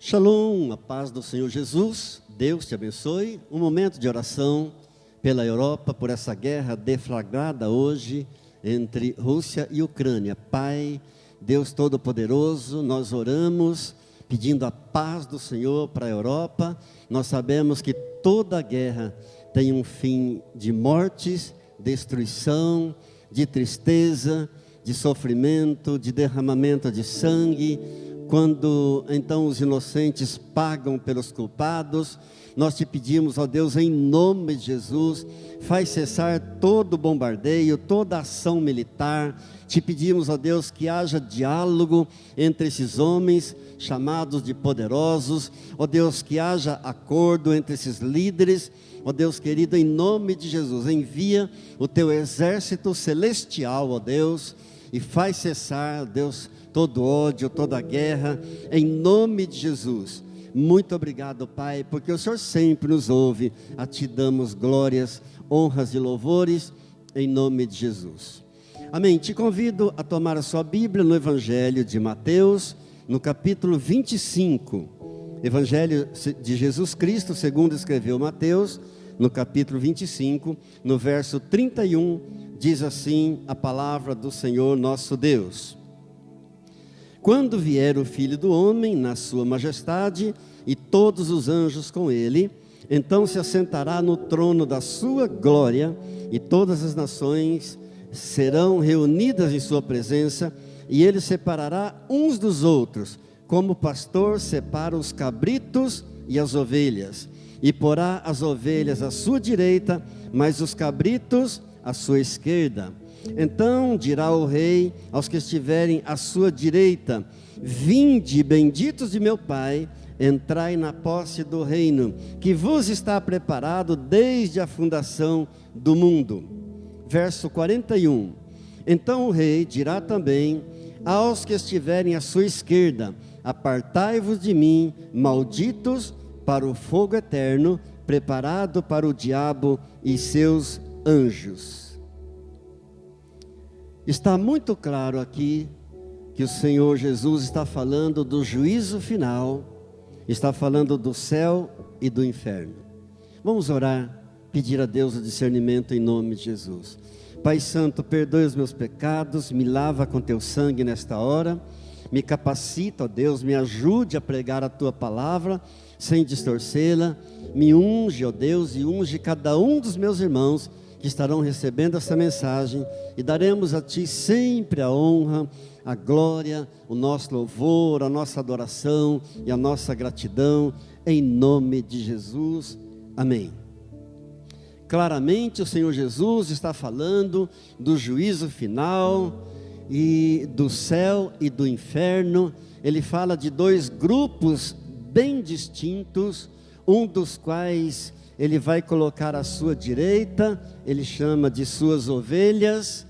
Shalom, a paz do Senhor Jesus, Deus te abençoe. Um momento de oração pela Europa, por essa guerra deflagrada hoje entre Rússia e Ucrânia. Pai, Deus Todo-Poderoso, nós oramos pedindo a paz do Senhor para a Europa. Nós sabemos que toda guerra tem um fim de mortes, destruição, de tristeza, de sofrimento, de derramamento de sangue. Quando então os inocentes pagam pelos culpados, nós te pedimos, ó Deus, em nome de Jesus, faz cessar todo bombardeio, toda ação militar. Te pedimos, ó Deus, que haja diálogo entre esses homens chamados de poderosos. Ó Deus, que haja acordo entre esses líderes. Ó Deus querido, em nome de Jesus, envia o teu exército celestial, ó Deus, e faz cessar, ó Deus, todo ódio, toda guerra, em nome de Jesus. Muito obrigado, Pai, porque o Senhor sempre nos ouve. A Ti damos glórias, honras e louvores, em nome de Jesus. Amém. Te convido a tomar a sua Bíblia no Evangelho de Mateus, no capítulo 25. Evangelho de Jesus Cristo, segundo escreveu Mateus, no capítulo 25, no verso 31, diz assim a palavra do Senhor nosso Deus. Quando vier o Filho do Homem na sua majestade e todos os anjos com ele, então se assentará no trono da sua glória e todas as nações serão reunidas em sua presença e ele separará uns dos outros, como o pastor separa os cabritos e as ovelhas, e porá as ovelhas à sua direita, mas os cabritos à sua esquerda. Então dirá o rei aos que estiverem à sua direita: vinde, benditos de meu Pai, entrai na posse do reino, que vos está preparado desde a fundação do mundo. Verso 41. Então o rei dirá também aos que estiverem à sua esquerda: apartai-vos de mim, malditos, para o fogo eterno, preparado para o diabo e seus anjos. Está muito claro aqui que o Senhor Jesus está falando do juízo final, está falando do céu e do inferno. Vamos orar, pedir a Deus o discernimento em nome de Jesus. Pai Santo, perdoe os meus pecados, me lava com teu sangue nesta hora, me capacita, ó Deus, me ajude a pregar a tua palavra, sem distorcê-la, me unge, ó Deus, e unge cada um dos meus irmãos, que estarão recebendo essa mensagem, e daremos a Ti sempre a honra, a glória, o nosso louvor, a nossa adoração e a nossa gratidão, em nome de Jesus, amém. Claramente o Senhor Jesus está falando do juízo final, e do céu e do inferno. Ele fala de dois grupos bem distintos, um dos quais ele vai colocar à sua direita, ele chama de suas ovelhas.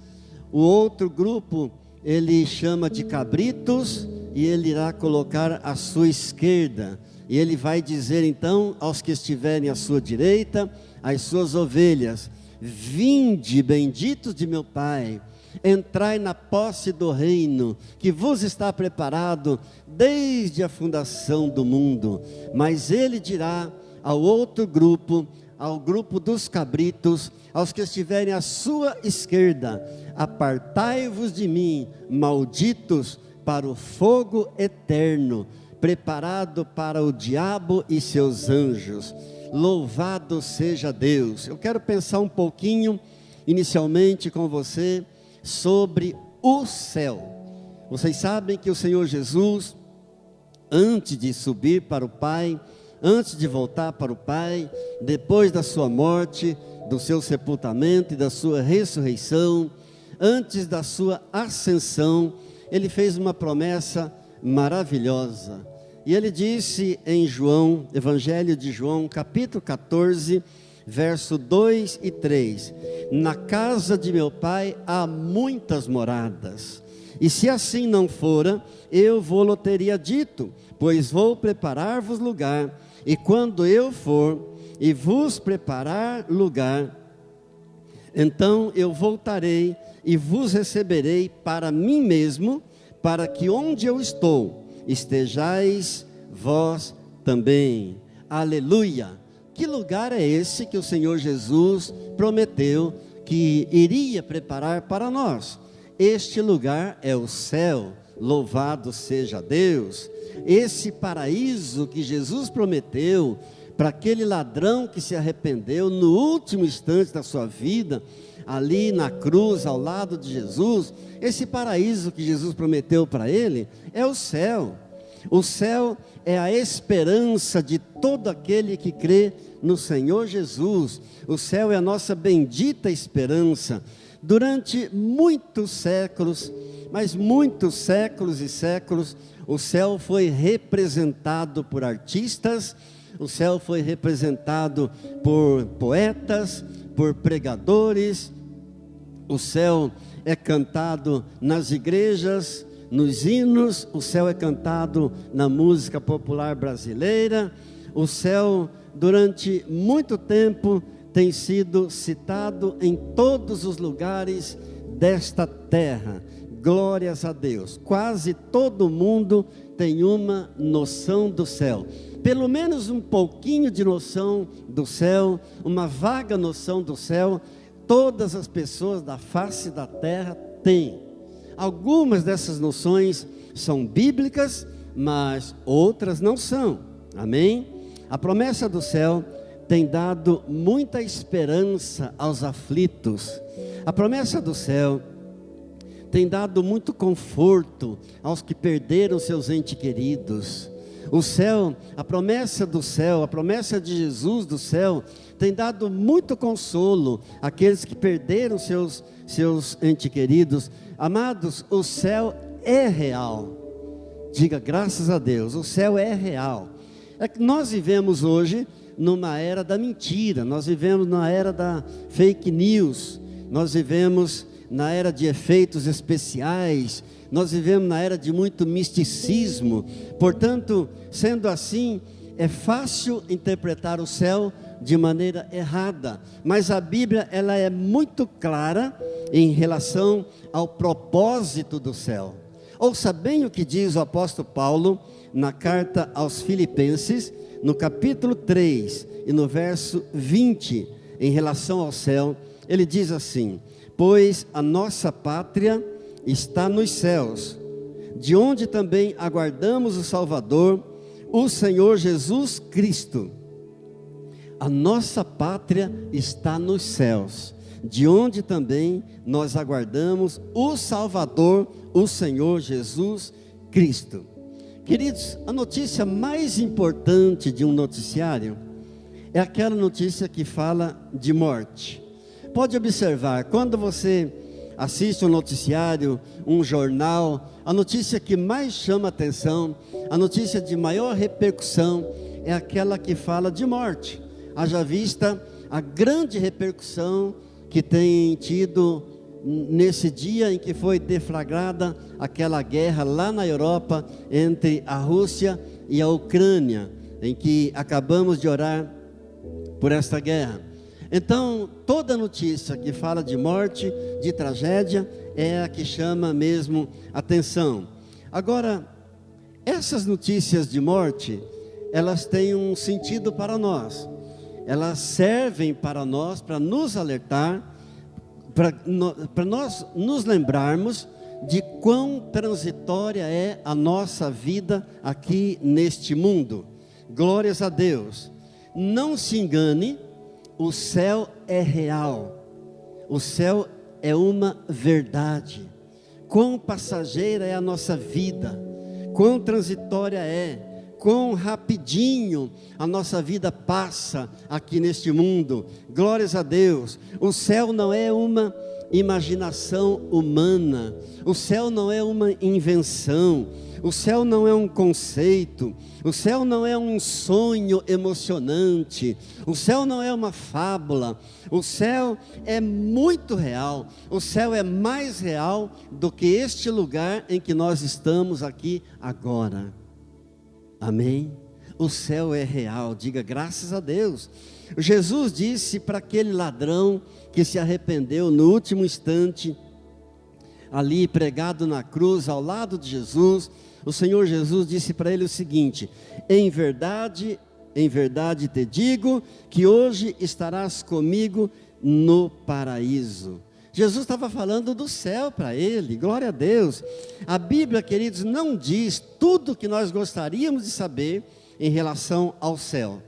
O outro grupo ele chama de cabritos, e ele irá colocar à sua esquerda. E ele vai dizer então aos que estiverem à sua direita, às suas ovelhas: vinde, benditos de meu Pai, entrai na posse do reino, que vos está preparado desde a fundação do mundo. Mas ele dirá ao outro grupo, ao grupo dos cabritos, aos que estiverem à sua esquerda: apartai-vos de mim, malditos, para o fogo eterno, preparado para o diabo e seus anjos. Louvado seja Deus. Eu quero pensar um pouquinho, inicialmente com você, sobre o céu. Vocês sabem que o Senhor Jesus, antes de subir para o Pai, antes de voltar para o Pai, depois da sua morte, do seu sepultamento e da sua ressurreição, antes da sua ascensão, ele fez uma promessa maravilhosa. E ele disse em João, Evangelho de João, capítulo 14, verso 2 e 3: na casa de meu Pai há muitas moradas, e se assim não fora, eu vou-lo teria dito, pois vou preparar-vos lugar, e quando eu for e vos preparar lugar, então eu voltarei e vos receberei para mim mesmo, para que onde eu estou, estejais vós também. Aleluia! Que lugar é esse que o Senhor Jesus prometeu que iria preparar para nós? Este lugar é o céu, louvado seja Deus. Esse paraíso que Jesus prometeu para aquele ladrão que se arrependeu no último instante da sua vida, ali na cruz, ao lado de Jesus, esse paraíso que Jesus prometeu para ele, é o céu. O céu é a esperança de todo aquele que crê no Senhor Jesus. O céu é a nossa bendita esperança. Durante muitos séculos, mas muitos séculos e séculos, o céu foi representado por artistas, o céu foi representado por poetas, por pregadores. O céu é cantado nas igrejas, nos hinos, o céu é cantado na música popular brasileira. O céu, durante muito tempo, tem sido citado em todos os lugares desta terra. Glórias a Deus. Quase todo mundo tem uma noção do céu. Pelo menos um pouquinho de noção do céu, uma vaga noção do céu. Todas as pessoas da face da terra têm. Algumas dessas noções são bíblicas, mas outras não são. Amém? A promessa do céu tem dado muita esperança aos aflitos. A promessa do céu tem dado muito conforto aos que perderam seus entes queridos. O céu, a promessa do céu, a promessa de Jesus do céu, tem dado muito consolo àqueles que perderam seus entes queridos. Amados, o céu é real. Diga graças a Deus, o céu é real. É que nós vivemos hoje numa era da mentira, nós vivemos na era da fake news, nós vivemos na era de efeitos especiais, nós vivemos na era de muito misticismo. Portanto, sendo assim, é fácil interpretar o céu de maneira errada, mas a Bíblia ela é muito clara em relação ao propósito do céu. Ouça bem o que diz o apóstolo Paulo na carta aos Filipenses, no capítulo 3 e no verso 20, em relação ao céu. Ele diz assim: pois a nossa pátria está nos céus, de onde também aguardamos o Salvador, o Senhor Jesus Cristo. A nossa pátria está nos céus, de onde também nós aguardamos o Salvador, o Senhor Jesus Cristo. Queridos, a notícia mais importante de um noticiário é aquela notícia que fala de morte. Pode observar, quando você assiste um noticiário, um jornal, a notícia que mais chama atenção, a notícia de maior repercussão é aquela que fala de morte. Haja vista a grande repercussão que tem tido nesse dia em que foi deflagrada aquela guerra lá na Europa entre a Rússia e a Ucrânia, em que acabamos de orar por esta guerra. Então, toda notícia que fala de morte, de tragédia, é a que chama mesmo atenção. Agora, essas notícias de morte, elas têm um sentido para nós. Elas servem para nós, para nos alertar, para nós nos lembrarmos de quão transitória é a nossa vida aqui neste mundo. Glórias a Deus. Não se engane, o céu é real, o céu é uma verdade. Quão passageira é a nossa vida, quão transitória é, quão rapidinho a nossa vida passa aqui neste mundo. Glórias a Deus. O céu não é uma imaginação humana, o céu não é uma invenção, o céu não é um conceito, o céu não é um sonho emocionante, o céu não é uma fábula. O céu é muito real, o céu é mais real do que este lugar em que nós estamos aqui agora. Amém? O céu é real, diga graças a Deus. Jesus disse para aquele ladrão que se arrependeu no último instante: ali pregado na cruz, ao lado de Jesus, o Senhor Jesus disse para ele o seguinte: em verdade te digo, que hoje estarás comigo no paraíso. Jesus estava falando do céu para ele, glória a Deus. A Bíblia, queridos, não diz tudo o que nós gostaríamos de saber em relação ao céu.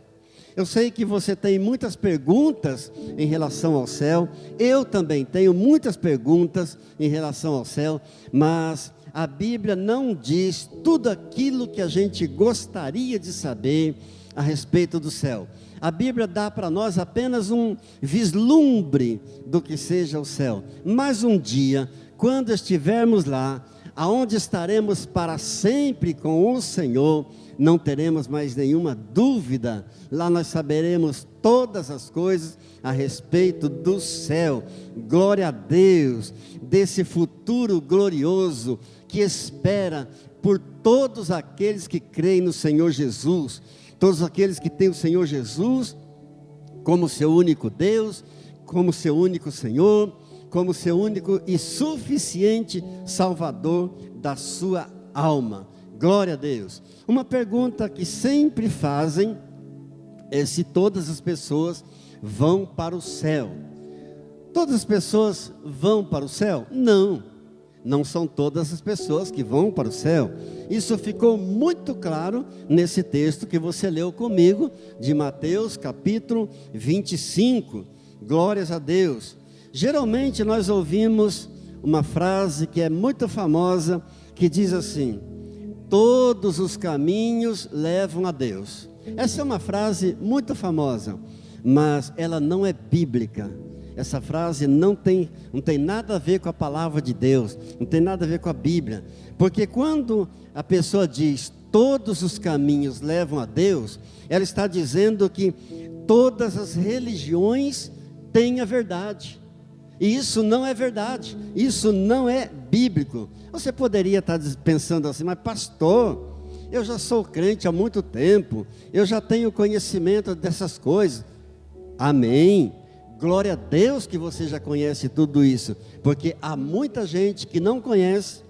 Eu sei que você tem muitas perguntas em relação ao céu, eu também tenho muitas perguntas em relação ao céu, mas a Bíblia não diz tudo aquilo que a gente gostaria de saber a respeito do céu. A Bíblia dá para nós apenas um vislumbre do que seja o céu. Mas um dia, quando estivermos lá, aonde estaremos para sempre com o Senhor, não teremos mais nenhuma dúvida. Lá nós saberemos todas as coisas a respeito do céu. Glória a Deus, desse futuro glorioso que espera por todos aqueles que creem no Senhor Jesus. Todos aqueles que têm o Senhor Jesus como seu único Deus, como seu único Senhor, como seu único e suficiente Salvador da sua alma. Glória a Deus. Uma pergunta que sempre fazem é se todas as pessoas vão para o céu. Todas as pessoas vão para o céu? Não, não são todas as pessoas que vão para o céu. Isso ficou muito claro nesse texto que você leu comigo, de Mateus capítulo 25. Glórias a Deus. Geralmente nós ouvimos uma frase que é muito famosa, que diz assim: todos os caminhos levam a Deus. Essa é uma frase muito famosa, mas ela não é bíblica. Essa frase não tem nada a ver com a palavra de Deus, não tem nada a ver com a Bíblia. Porque quando a pessoa diz todos os caminhos levam a Deus, ela está dizendo que todas as religiões têm a verdade. E isso não é verdade, isso não é bíblico. Você poderia estar pensando assim: mas pastor, eu já sou crente há muito tempo, eu já tenho conhecimento dessas coisas. Amém, glória a Deus que você já conhece tudo isso, porque há muita gente que não conhece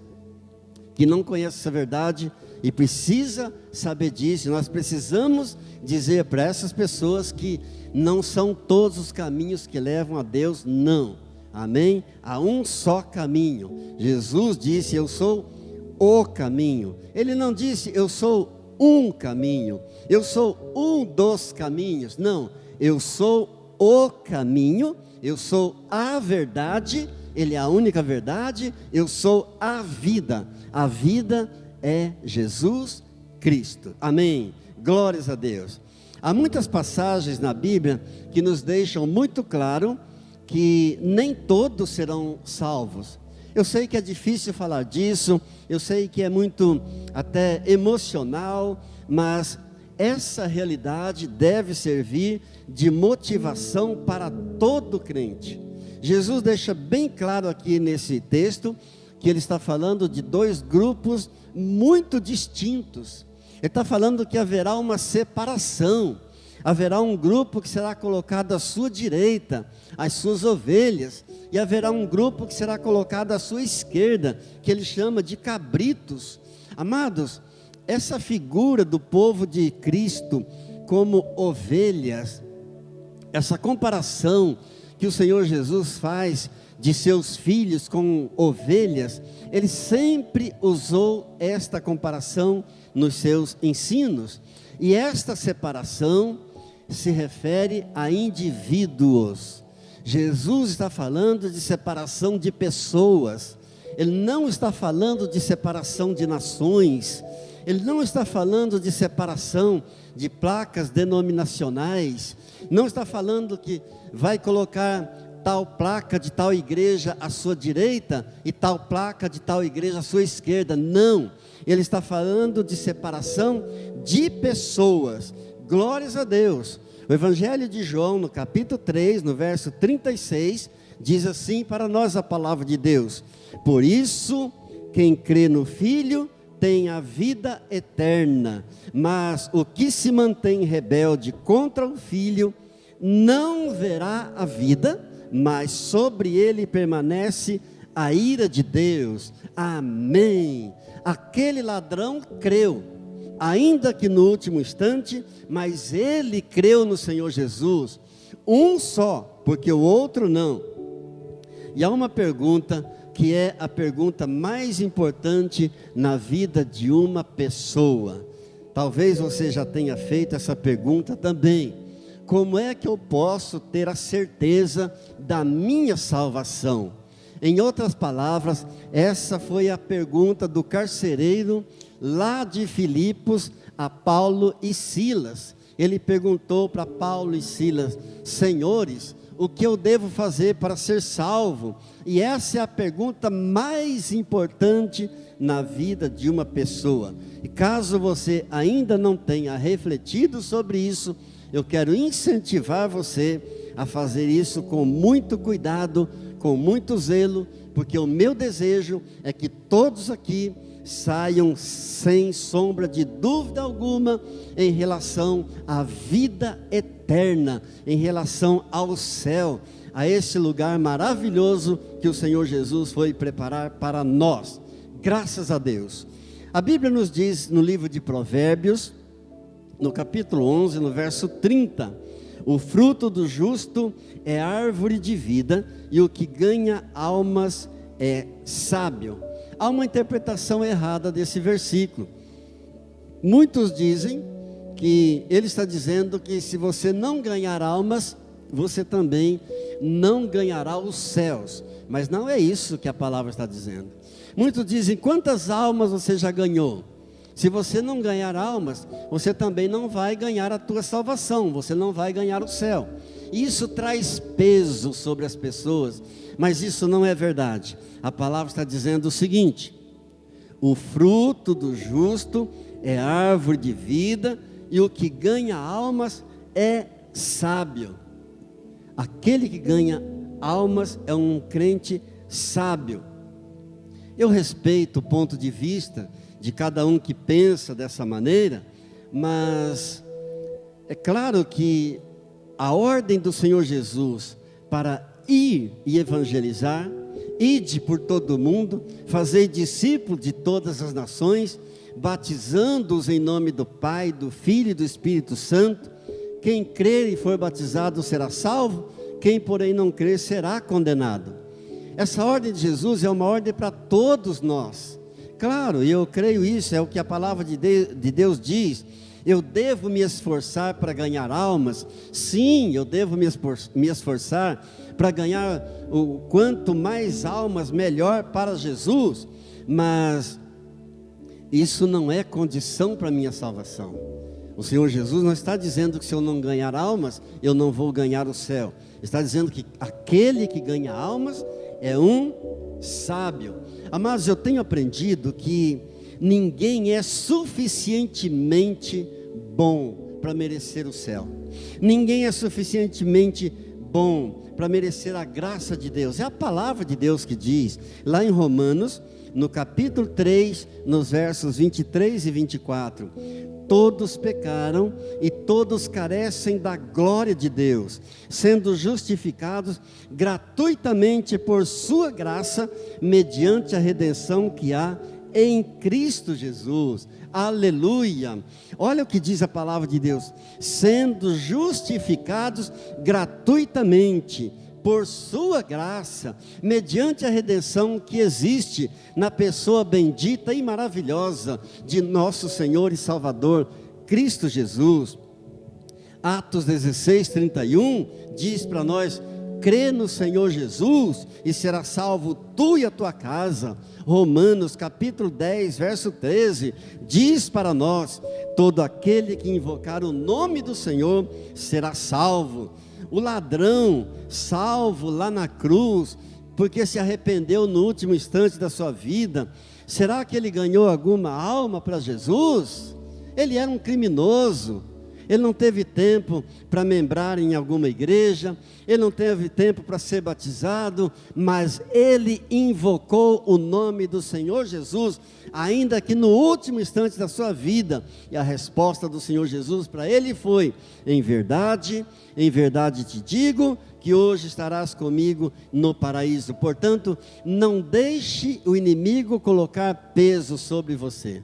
essa verdade e precisa saber disso. Nós precisamos dizer para essas pessoas que não são todos os caminhos que levam a Deus, não. Amém? Há um só caminho. Jesus disse: eu sou o caminho. Ele não disse: eu sou um caminho, eu sou um dos caminhos. Não, eu sou o caminho, eu sou a verdade. Ele é a única verdade. Eu sou a vida. A vida é Jesus Cristo. Amém? Glórias a Deus. Há muitas passagens na Bíblia que nos deixam muito claro que nem todos serão salvos. Eu sei que é difícil falar disso, eu sei que é muito até emocional, mas essa realidade deve servir de motivação para todo crente. Jesus deixa bem claro aqui nesse texto que ele está falando de dois grupos muito distintos. Ele está falando que haverá uma separação. Haverá um grupo que será colocado à sua direita, as suas ovelhas, e haverá um grupo que será colocado à sua esquerda, que ele chama de cabritos. Amados, essa figura do povo de Cristo como ovelhas, essa comparação que o Senhor Jesus faz de seus filhos com ovelhas, ele sempre usou esta comparação nos seus ensinos, e esta separação se refere a indivíduos. Jesus está falando de separação de pessoas. Ele não está falando de separação de nações. Ele não está falando de separação de placas denominacionais. Não está falando que vai colocar tal placa de tal igreja à sua direita e tal placa de tal igreja à sua esquerda. Não. Ele está falando de separação de pessoas. Glórias a Deus. O Evangelho de João, no capítulo 3, no verso 36, diz assim para nós a palavra de Deus: por isso, quem crê no Filho tem a vida eterna, mas o que se mantém rebelde contra o Filho não verá a vida, mas sobre ele permanece a ira de Deus. Amém. Aquele ladrão creu, ainda que no último instante, mas ele creu no Senhor Jesus. Um só, porque o outro não. E há uma pergunta que é a pergunta mais importante na vida de uma pessoa. Talvez você já tenha feito essa pergunta também. Como é que eu posso ter a certeza da minha salvação? Em outras palavras, essa foi a pergunta do carcereiro lá de Filipos a Paulo e Silas. Ele perguntou para Paulo e Silas: senhores, o que eu devo fazer para ser salvo? E essa é a pergunta mais importante na vida de uma pessoa. E caso você ainda não tenha refletido sobre isso, eu quero incentivar você a fazer isso com muito cuidado, com muito zelo, porque o meu desejo é que todos aqui saiam sem sombra de dúvida alguma em relação à vida eterna, em relação ao céu, a esse lugar maravilhoso que o Senhor Jesus foi preparar para nós. Graças a Deus. A Bíblia nos diz no livro de Provérbios, no capítulo 11, no verso 30, o fruto do justo é árvore de vida, e o que ganha almas é sábio. Há uma interpretação errada desse versículo. Muitos dizem que ele está dizendo que se você não ganhar almas, você também não ganhará os céus. Mas não é isso que a palavra está dizendo. Muitos dizem: quantas almas você já ganhou? Se você não ganhar almas, você também não vai ganhar a tua salvação, você não vai ganhar o céu. Isso traz peso sobre as pessoas, mas isso não é verdade. A palavra está dizendo o seguinte: o fruto do justo é árvore de vida, e o que ganha almas é sábio. Aquele que ganha almas é um crente sábio. Eu respeito o ponto de vista de cada um que pensa dessa maneira, mas é claro que a ordem do Senhor Jesus para ir e evangelizar: ide por todo o mundo, fazei discípulos de todas as nações, batizando-os em nome do Pai, do Filho e do Espírito Santo. Quem crer e for batizado será salvo, quem porém não crer será condenado. Essa ordem de Jesus é uma ordem para todos nós. Claro, e eu creio isso, é o que a palavra de Deus diz. Eu devo me esforçar para ganhar almas? Sim, eu devo me esforçar para ganhar o quanto mais almas, melhor para Jesus. Mas isso não é condição para a minha salvação. O Senhor Jesus não está dizendo que se eu não ganhar almas, eu não vou ganhar o céu. Está dizendo que aquele que ganha almas é um sábio. Amados, eu tenho aprendido que ninguém é suficientemente bom para merecer o céu. Ninguém é suficientemente bom para merecer a graça de Deus. É a palavra de Deus que diz, lá em Romanos, no capítulo 3, nos versos 23 e 24: todos pecaram e todos carecem da glória de Deus, sendo justificados gratuitamente por sua graça, mediante a redenção que há em Cristo Jesus. Aleluia! Olha o que diz a palavra de Deus: sendo justificados gratuitamente por sua graça, mediante a redenção que existe na pessoa bendita e maravilhosa de nosso Senhor e Salvador, Cristo Jesus. Atos 16, 31, diz para nós: crê no Senhor Jesus e será salvo tu e a tua casa. Romanos capítulo 10, verso 13, diz para nós: todo aquele que invocar o nome do Senhor será salvo. O ladrão, salvo lá na cruz, porque se arrependeu no último instante da sua vida, será que ele ganhou alguma alma para Jesus? Ele era um criminoso. Ele não teve tempo para membrar em alguma igreja, ele não teve tempo para ser batizado, mas ele invocou o nome do Senhor Jesus, ainda que no último instante da sua vida. E a resposta do Senhor Jesus para ele foi: em verdade te digo que hoje estarás comigo no paraíso. Portanto, não deixe o inimigo colocar peso sobre você.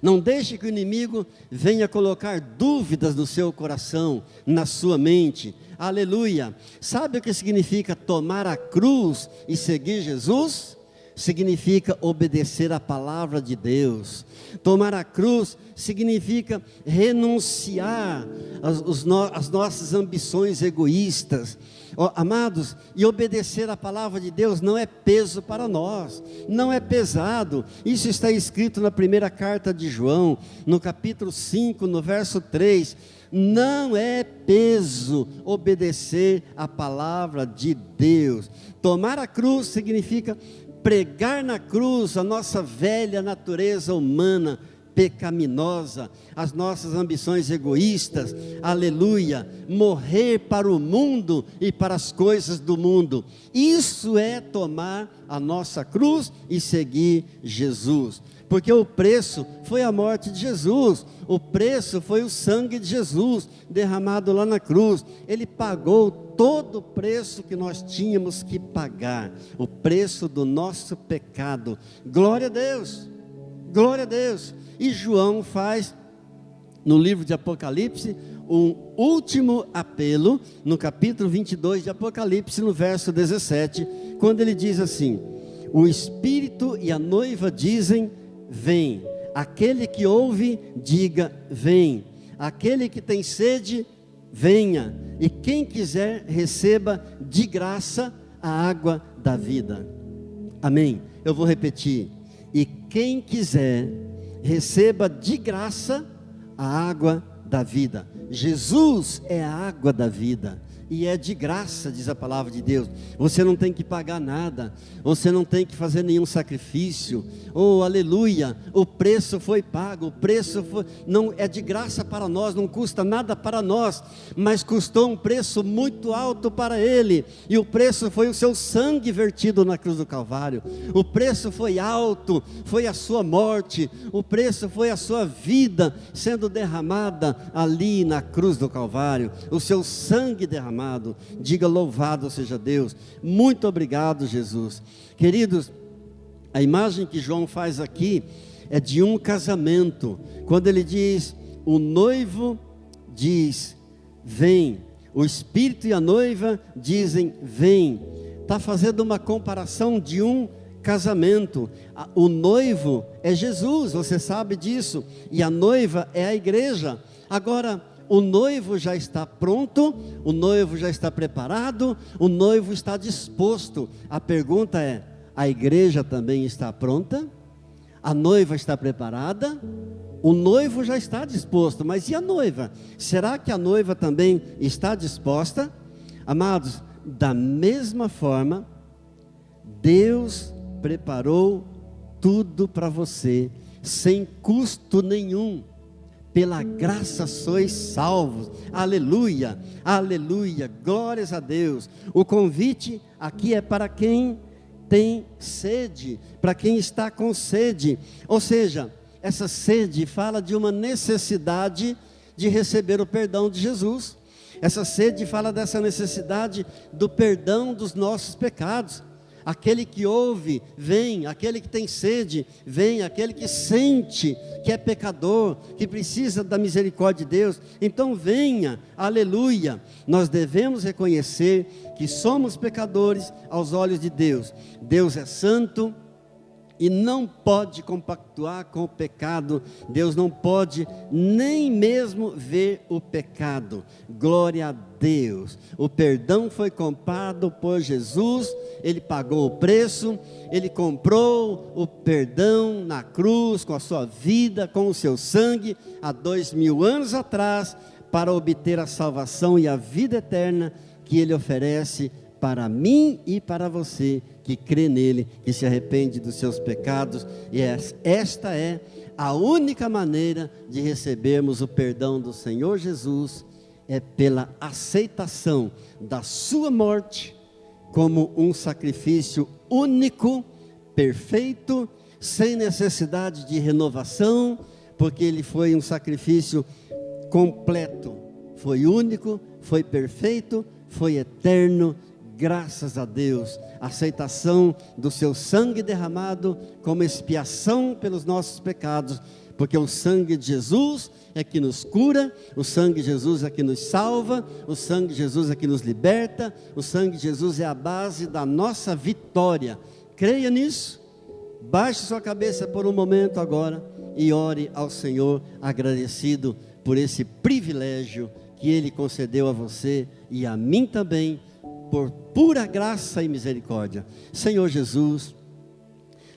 Não deixe que o inimigo venha colocar dúvidas no seu coração, na sua mente. Aleluia! Sabe o que significa tomar a cruz e seguir Jesus? Significa obedecer a palavra de Deus. Tomar a cruz significa renunciar às nossas ambições egoístas. Oh, amados, e obedecer a palavra de Deus não é peso para nós, não é pesado. Isso está escrito na primeira carta de João, no capítulo 5, no verso 3. Não é peso obedecer a palavra de Deus. Tomar a cruz significa pregar na cruz a nossa velha natureza humana, pecaminosa, as nossas ambições egoístas, aleluia, morrer para o mundo e para as coisas do mundo. Isso é tomar a nossa cruz e seguir Jesus, porque o preço foi a morte de Jesus, o preço foi o sangue de Jesus derramado lá na cruz. Ele pagou todo o preço que nós tínhamos que pagar, o preço do nosso pecado. Glória a Deus, glória a Deus. E João faz, no livro de Apocalipse, um último apelo, no capítulo 22 de Apocalipse, no verso 17, quando ele diz assim: o Espírito e a noiva dizem, vem. Aquele que ouve, diga, vem. Aquele que tem sede, venha. E quem quiser, receba de graça a água da vida. Amém? Eu vou repetir. E quem quiser, receba de graça a água da vida. Jesus é a água da vida. E é de graça, diz a palavra de Deus. Você não tem que pagar nada, você não tem que fazer nenhum sacrifício. Oh, aleluia, o preço foi pago, o preço foi, não é de graça para nós, não custa nada para nós, mas custou um preço muito alto para Ele, e o preço foi o seu sangue vertido na cruz do Calvário. O preço foi alto, foi a sua morte, o preço foi a sua vida sendo derramada ali na cruz do Calvário, o seu sangue derramado. Diga louvado seja Deus. Muito obrigado, Jesus. Queridos, a imagem que João faz aqui é de um casamento, quando ele diz, o noivo diz, vem, o Espírito e a noiva dizem, vem. Está fazendo uma comparação de um casamento. O noivo é Jesus, você sabe disso, e a noiva é a igreja. Agora, o noivo já está pronto, o noivo já está preparado, o noivo está disposto. A pergunta é, a igreja também está pronta? A noiva está preparada? O noivo já está disposto, mas e a noiva? Será que a noiva também está disposta? Amados, da mesma forma, Deus preparou tudo para você, sem custo nenhum. Pela graça sois salvos, aleluia, aleluia, glórias a Deus. O convite aqui é para quem tem sede, para quem está com sede, ou seja, essa sede fala de uma necessidade de receber o perdão de Jesus. Essa sede fala dessa necessidade do perdão dos nossos pecados. Aquele que ouve, vem. Aquele que tem sede, vem. Aquele que sente que é pecador, que precisa da misericórdia de Deus, então venha, aleluia. Nós devemos reconhecer que somos pecadores aos olhos de Deus. Deus é santo e não pode compactuar com o pecado. Deus não pode nem mesmo ver o pecado. Glória a Deus. O perdão foi comprado por Jesus. Ele pagou o preço, Ele comprou o perdão na cruz, com a sua vida, com o seu sangue, há 2000 anos atrás, para obter a salvação e a vida eterna que Ele oferece para mim e para você, que crê nele, que se arrepende dos seus pecados. E esta é a única maneira de recebermos o perdão do Senhor Jesus, é pela aceitação da sua morte, como um sacrifício único, perfeito, sem necessidade de renovação, porque ele foi um sacrifício completo, foi único, foi perfeito, foi eterno, graças a Deus. Aceitação do seu sangue derramado como expiação pelos nossos pecados, porque o sangue de Jesus é que nos cura, o sangue de Jesus é que nos salva, o sangue de Jesus é que nos liberta, o sangue de Jesus é a base da nossa vitória. Creia nisso. Baixe sua cabeça por um momento agora e ore ao Senhor, agradecido por esse privilégio que Ele concedeu a você e a mim também, por pura graça e misericórdia. Senhor Jesus,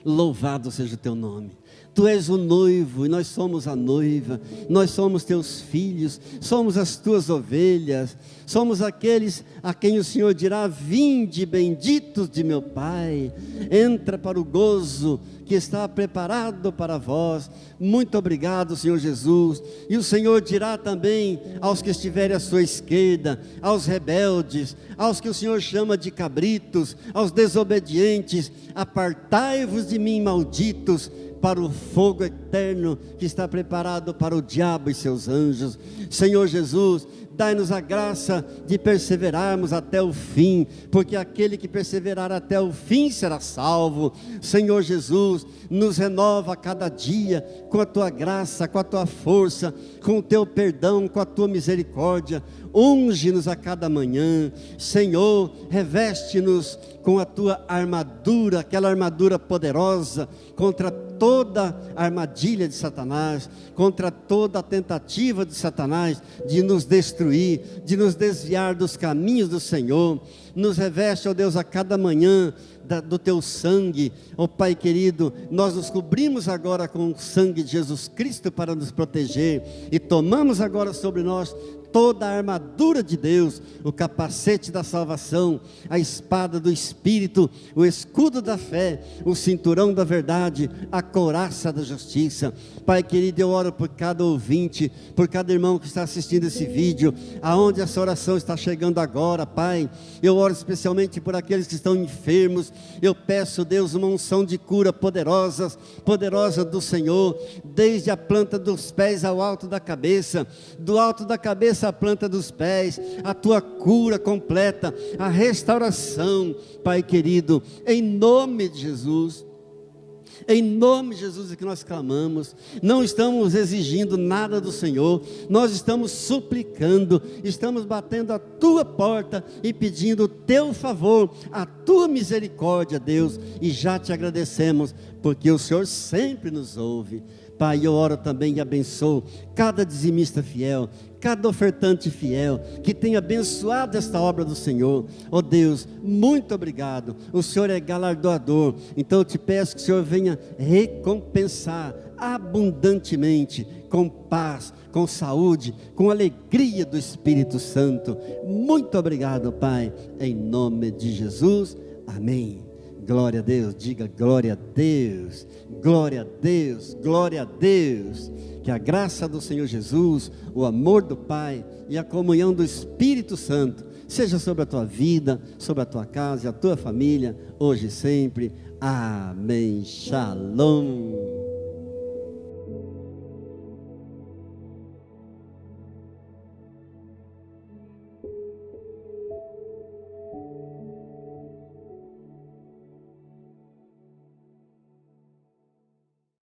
louvado seja o teu nome. Tu és o noivo e nós somos a noiva, nós somos teus filhos, somos as tuas ovelhas, somos aqueles a quem o Senhor dirá: vinde benditos de meu Pai, entra para o gozo que está preparado para vós. Muito obrigado, Senhor Jesus. E o Senhor dirá também aos que estiverem à sua esquerda, aos rebeldes, aos que o Senhor chama de cabritos, aos desobedientes: apartai-vos de mim, malditos, para o fogo eterno que está preparado para o diabo e seus anjos. Senhor Jesus, dai-nos a graça de perseverarmos até o fim, porque aquele que perseverar até o fim será salvo. Senhor Jesus, nos renova a cada dia com a tua graça, com a tua força, com o teu perdão, com a tua misericórdia. Unge-nos a cada manhã. Senhor, reveste-nos com a tua armadura, aquela armadura poderosa contra toda armadilha de Satanás, contra toda tentativa de Satanás de nos destruir, de nos desviar dos caminhos do Senhor. Nos reveste, ó Deus, a cada manhã do teu sangue. Ó Pai querido, nós nos cobrimos agora com o sangue de Jesus Cristo para nos proteger, e tomamos agora sobre nós toda a armadura de Deus, o capacete da salvação, a espada do Espírito, o escudo da fé, o cinturão da verdade, a couraça da justiça. Pai querido, eu oro por cada ouvinte, por cada irmão que está assistindo esse vídeo, aonde essa oração está chegando agora, Pai. Eu oro especialmente por aqueles que estão enfermos. Eu peço, Deus, uma unção de cura poderosa do Senhor, desde a planta dos pés ao alto da cabeça, do alto da cabeça à planta dos pés, a tua cura completa, a restauração, Pai querido, em nome de Jesus. Em nome de Jesus é que nós clamamos. Não estamos exigindo nada do Senhor, nós estamos suplicando, estamos batendo a tua porta e pedindo o teu favor, a tua misericórdia, Deus, e já te agradecemos, porque o Senhor sempre nos ouve. Pai, eu oro também e abençoo cada dizimista fiel, cada ofertante fiel, que tem abençoado esta obra do Senhor. Ó Deus, muito obrigado, o Senhor é galardoador. Então eu te peço que o Senhor venha recompensar abundantemente, com paz, com saúde, com alegria do Espírito Santo. Muito obrigado, Pai, em nome de Jesus, amém. Glória a Deus, diga glória a Deus, glória a Deus, glória a Deus. Que a graça do Senhor Jesus, o amor do Pai e a comunhão do Espírito Santo seja sobre a tua vida, sobre a tua casa e a tua família, hoje e sempre. Amém. Shalom.